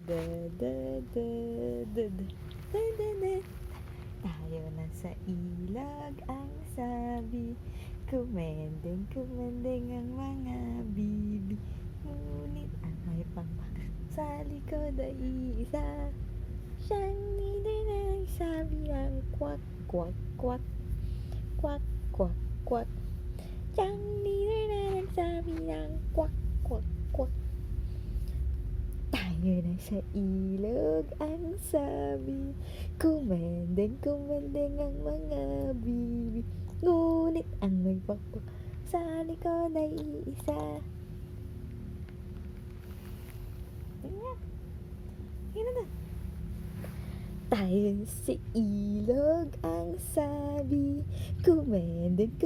da da da da da da da da. Tayo na sa ilog ang sabi, kumendeng ang mga bibi. Ngunit ang may pakpak sa likod ay isa, siyang leader na nagsabi ng kwak kwak kwak, kwak kwak kwak. Siyang leader na nagsabi ng kwak kwak kwak. Tayo na sa ilog ang sabi, kumendeng ang mga bibi. Ngunit ang may pakpak sa likod ay isa. Tayo sa ilog ang sabi, kumendeng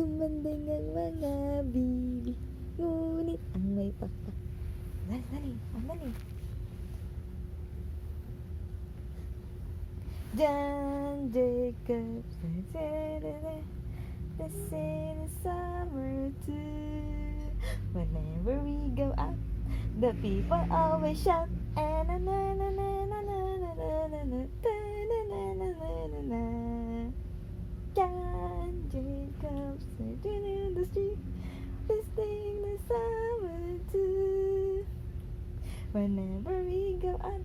ang mga bibi. Ngunit ang may pakpak. Dali. John Jacobs, this is the summer too. Whenever we go out, the people always shout, na na na na na na na na na na na. John Jacobs, in the street, listening the summer too. Whenever we go out,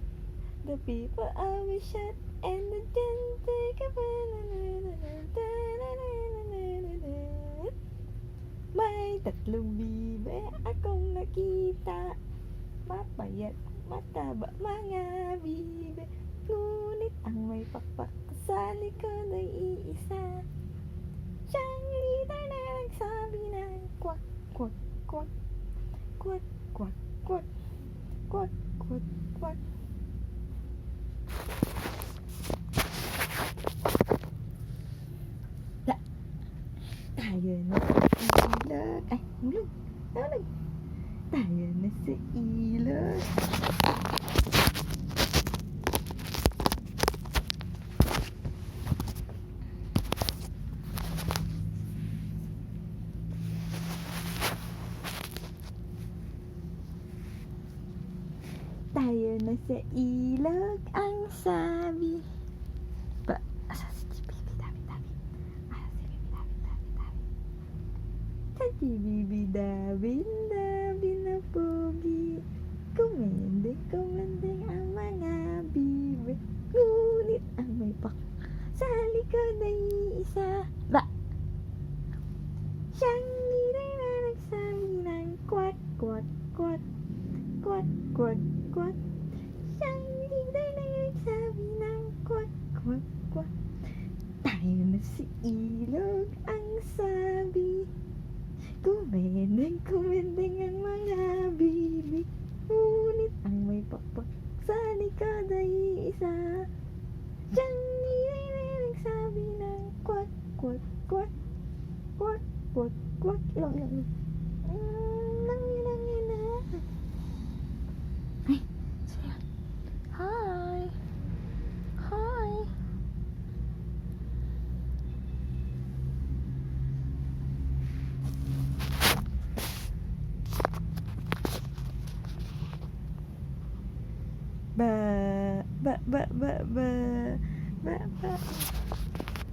the people always shout, and the may tatlong bibe akong nakita, mapayat, mataba, mga bibe. Ngunit ang may pakpak sa likod ay iisa, siyang leader na nagsabi ng kwak kwak kwak, kwak kwak kwak, kwak kwak kwak. Tayo na sa ilog. Ay, hulog. Tayo na sa ilog. Tayo na sa ilog ang sabi. Asa si Bibi Dabi. Si Bibi Dabi na pogi, kumendeng ang mga bibi. Ngunit ang may pakpak sa likod ay isa. Siyang leader na nagsabi ng kwak kwak kwak, kwak kwak kwak. Siyang leader na nagsabi ng kwak kwak kwak. Tayo na sa ilog ang sabi, kumendeng ang mga bibi. Ngunit ang may pakpak sa likod ay isa, siyang leader na nagsabi ng kwak kwak kwak, kwak kwak kwak. Ilang na. Ay, sige. Hi. Ba.